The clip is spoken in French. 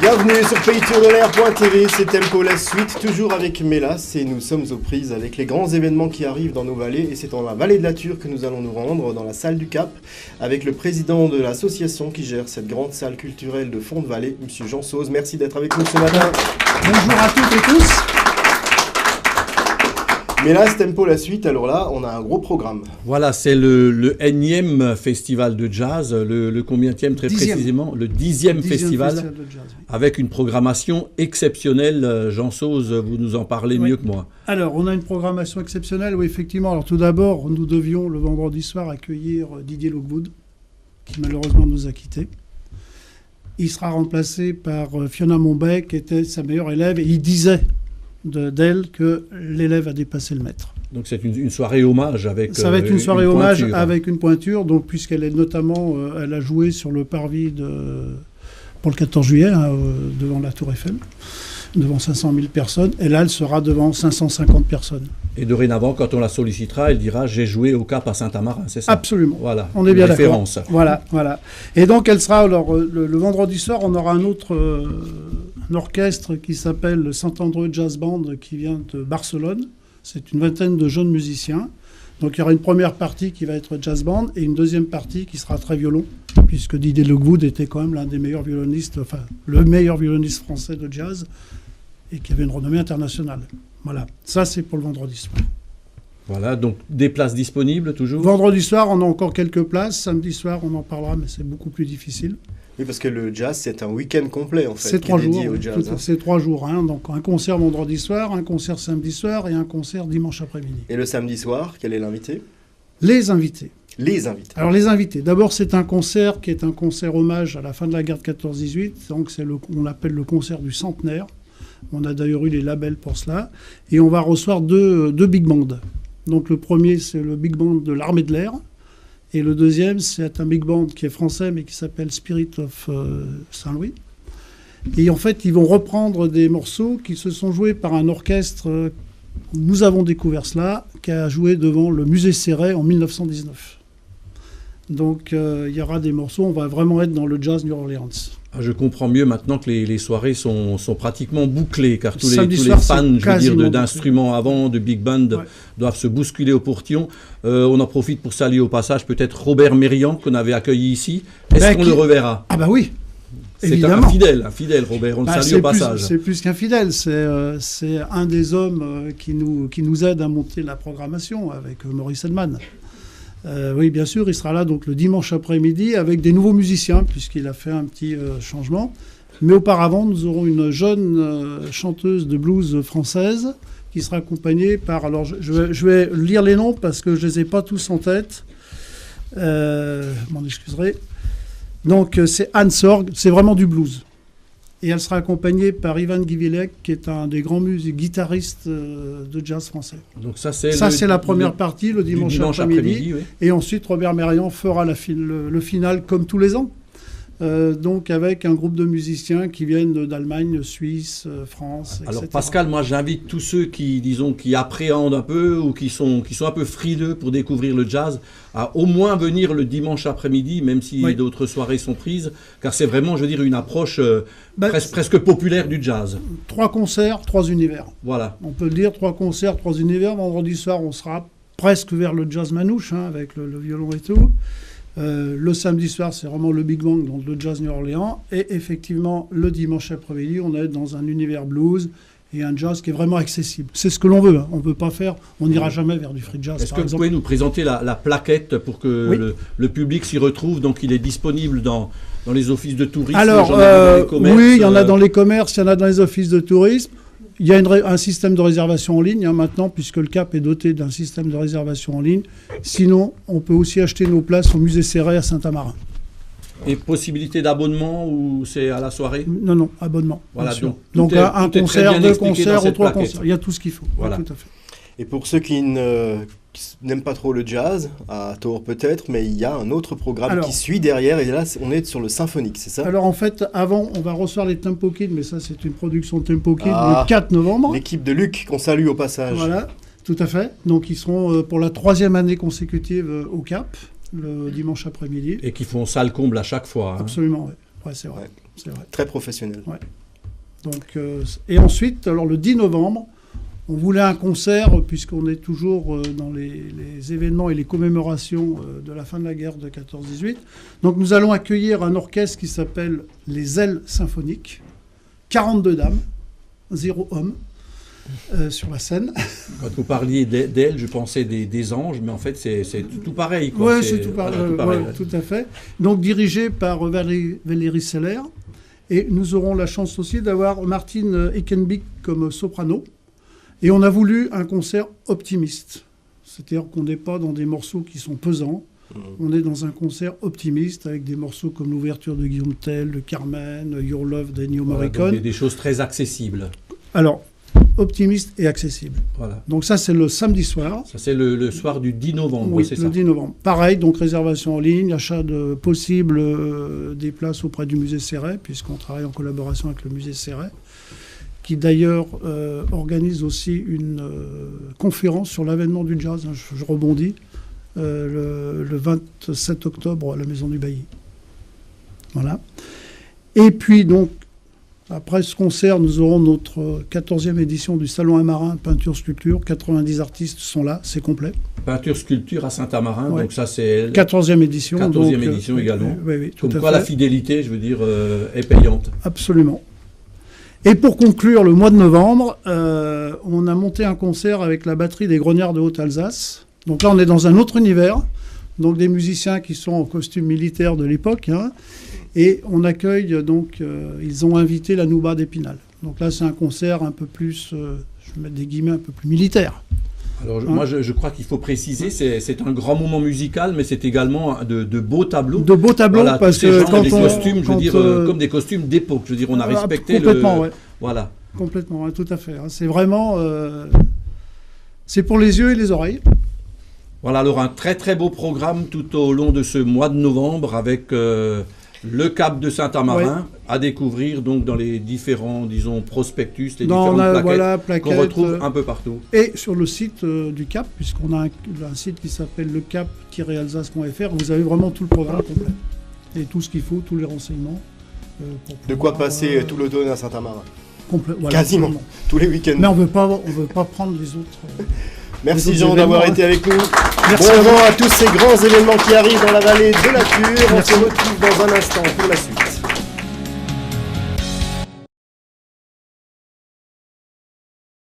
Bienvenue sur paytourdelair.tv, c'est Tempo la suite, toujours avec Mélas, et nous sommes aux prises avec les grands événements qui arrivent dans nos vallées, et c'est dans la vallée de la Ture que nous allons nous rendre, dans la salle du Cap, avec le président de l'association qui gère cette grande salle culturelle de Fond de Vallée, Monsieur Jean Sauze. Merci d'être avec nous ce matin. Bonjour à toutes et tous. Mélas, Tempo la suite, alors là, on a un gros programme. Voilà, c'est le énième festival de jazz, le combienième très précisément, le 10e festival de jazz, oui. Avec une programmation exceptionnelle. Jean Sauze, vous nous en parlez mieux que moi. Alors, on a une programmation exceptionnelle, oui, effectivement. Alors, tout d'abord, nous devions, le vendredi soir, accueillir Didier Lockwood, qui malheureusement nous a quittés. Il sera remplacé par Fiona Monbeck, qui était sa meilleure élève, et il disait d'elle que l'élève a dépassé le maître. Donc c'est une soirée hommage avec ça va être une soirée hommage avec une pointure, donc puisqu'elle est notamment, elle a joué sur le parvis pour le 14 juillet, devant la Tour Eiffel, devant 500 000 personnes, et là elle sera devant 550 personnes. Et dorénavant, quand on la sollicitera, elle dira « j'ai joué au Cap à Saint-Amarin », c'est ça? Absolument. Voilà, on est bien d'accord. Voilà. Et donc elle sera, alors le vendredi soir, on aura un autre un orchestre qui s'appelle le Saint-Andreu Jazz Band, qui vient de Barcelone. C'est une vingtaine de jeunes musiciens. Donc il y aura une première partie qui va être jazz band et une deuxième partie qui sera très violon, puisque Didier Lockwood était quand même l'un des meilleurs violonistes, enfin le meilleur violoniste français de jazz, et qui avait une renommée internationale. Voilà, ça c'est pour le vendredi soir. Voilà, donc des places disponibles toujours? Vendredi soir, on a encore quelques places. Samedi soir, on en parlera, mais c'est beaucoup plus difficile. Oui, parce que le jazz, c'est un week-end complet, en fait. C'est 3 jours. Au jazz, c'est 3 jours. Hein, donc un concert vendredi soir, un concert samedi soir et un concert dimanche après-midi. Et le samedi soir, quel est l'invité? Les invités. Les invités. Alors les invités. D'abord, c'est un concert qui est un concert hommage à la fin de la guerre de 14-18. Donc on l'appelle le concert du centenaire. On a d'ailleurs eu les labels pour cela. Et on va recevoir deux big bands. Donc le premier, c'est le big band de l'Armée de l'air. Et le deuxième, c'est un big band qui est français, mais qui s'appelle Spirit of Saint-Louis. Et en fait, ils vont reprendre des morceaux qui se sont joués par un orchestre, nous avons découvert cela, qui a joué devant le musée Céret en 1919. Donc il y aura des morceaux, on va vraiment être dans le jazz New Orleans. Je comprends mieux maintenant que les soirées sont pratiquement bouclées, car tous les fans, d'instruments avant, de big band, doivent se bousculer au portillon. On en profite pour saluer au passage peut-être Robert Mérian, qu'on avait accueilli ici. Est-ce qu'on le reverra? Ah bah oui, évidemment. C'est un fidèle, Robert, on le salue au passage. C'est plus qu'un fidèle, c'est un des hommes qui nous aide à monter la programmation avec Maurice Edman. Oui, bien sûr, il sera là donc le dimanche après-midi avec des nouveaux musiciens, puisqu'il a fait un petit changement. Mais auparavant, nous aurons une jeune chanteuse de blues française qui sera accompagnée par... Alors, je vais lire les noms parce que je ne les ai pas tous en tête. M'en excuserez. Donc, c'est Anne Sorg, c'est vraiment du blues. Et elle sera accompagnée par Ivan Givilek, qui est un des grands guitaristes de jazz français. Donc ça, c'est la première partie, le dimanche après-midi. Oui. Et ensuite, Robert Mérian fera le final comme tous les ans. Donc avec un groupe de musiciens qui viennent d'Allemagne, Suisse, France, etc. Alors Pascal, moi j'invite tous ceux qui appréhendent un peu ou qui sont un peu frileux pour découvrir le jazz à au moins venir le dimanche après-midi, même si d'autres soirées sont prises, car c'est vraiment, je veux dire, une approche presque populaire du jazz. 3 concerts, 3 univers. Voilà. On peut le dire, 3 concerts, 3 univers. Vendredi soir, on sera presque vers le jazz manouche, avec le violon et tout. Le samedi soir, c'est vraiment le Big Bang, donc le jazz New Orleans. Et effectivement, le dimanche après-midi, on est dans un univers blues et un jazz qui est vraiment accessible. C'est ce que l'on veut. Hein. On ne peut pas faire, on n'ira jamais vers du free jazz. Est-ce que vous pouvez nous présenter la plaquette pour que le public s'y retrouve? Donc, il est disponible dans les offices de tourisme. Alors, dans les commerces, oui, il y en a dans les commerces, il y en a dans les offices de tourisme. Il y a un système de réservation en ligne maintenant, puisque le Cap est doté d'un système de réservation en ligne. Sinon, on peut aussi acheter nos places au musée Céret à Saint-Amarin. Et possibilité d'abonnement ou c'est à la soirée? Non, abonnement. Voilà, donc un concert, 2 concerts ou 3 concerts. Il y a tout ce qu'il faut. Voilà. Tout à fait. Et pour ceux qui n'aiment pas trop le jazz, à tort peut-être, mais il y a un autre programme qui suit derrière, et là on est sur le symphonique, c'est ça? Alors en fait, avant, on va recevoir les Tempo Kids, mais ça c'est une production Tempo Kids le 4 novembre. L'équipe de Luc, qu'on salue au passage. Voilà, tout à fait. Donc ils seront pour la 3e année consécutive au Cap, le dimanche après-midi. Et qui font salle comble à chaque fois. Hein. Absolument, oui. Ouais, c'est vrai. c'est vrai. Très professionnel. Ouais. Donc, et ensuite, alors le 10 novembre, on voulait un concert, puisqu'on est toujours dans les événements et les commémorations de la fin de la guerre de 14-18. Donc nous allons accueillir un orchestre qui s'appelle les Ailes Symphoniques, 42 dames, 0 hommes, sur la scène. Quand vous parliez d'ailes, je pensais des anges, mais en fait c'est tout pareil. Oui, c'est tout pareil. Tout à fait. Donc dirigé par Valérie Seller. Et nous aurons la chance aussi d'avoir Martine Ekenbick comme soprano. Et on a voulu un concert optimiste. C'est-à-dire qu'on n'est pas dans des morceaux qui sont pesants. On est dans un concert optimiste avec des morceaux comme l'ouverture de Guillaume Tell, de Carmen, Your Love d'Ennio Morricone. Des choses très accessibles. Alors, optimiste et accessible. Voilà. Donc ça, c'est le samedi soir. Ça, c'est le soir du 10 novembre, Oui, c'est le ça. 10 novembre. Pareil, donc réservation en ligne, achat de possible des places auprès du musée Céret, puisqu'on travaille en collaboration avec le musée Céret, qui d'ailleurs organise aussi une conférence sur l'avènement du jazz, hein, je rebondis, le 27 octobre à la Maison du Bailly. Voilà. Et puis donc, après ce concert, nous aurons notre 14e édition du Salon Amarin Peinture-Sculpture. 90 artistes sont là, c'est complet. Peinture-sculpture à Saint-Amarin, Ouais. donc ça c'est... 14e édition. 14e donc, édition également. Oui, tout Comme à quoi fait. la fidélité, je veux dire, est payante. Absolument. Et pour conclure le mois de novembre, on a monté un concert avec la batterie des Grognards de Haute-Alsace. Donc là, on est dans un autre univers. Donc des musiciens qui sont en costume militaire de l'époque. Hein, et on accueille, donc, ils ont invité la Nouba d'Épinal. Donc là, c'est un concert un peu plus, je vais mettre des guillemets, un peu plus militaire. Alors moi, je crois qu'il faut préciser, c'est un grand moment musical, mais c'est également de beaux tableaux. De beaux tableaux, Voilà, parce tous ces que gens, quand des on... costumes, je veux quand, dire, comme des costumes d'époque. Je veux dire, on a respecté complètement, le... ouais. Voilà. Complètement, ouais, tout à fait. Hein. C'est vraiment... c'est pour les yeux et les oreilles. Voilà, alors un très très beau programme tout au long de ce mois de novembre avec le Cap de Saint-Amarin à découvrir donc dans les différents, disons, prospectus, les différentes plaquettes qu'on retrouve un peu partout. Et sur le site du Cap, puisqu'on a un site qui s'appelle lecap-alsace.fr, vous avez vraiment tout le programme complet. Et tout ce qu'il faut, tous les renseignements. De quoi passer tout l'automne à Saint-Amarin. Voilà, quasiment, complètement. Tous les week-ends. Mais on veut pas prendre les autres... Merci Jean d'avoir été avec nous. Merci bon vent à tous ces grands événements qui arrivent dans la vallée de la Ture. On se retrouve dans un instant pour la suite.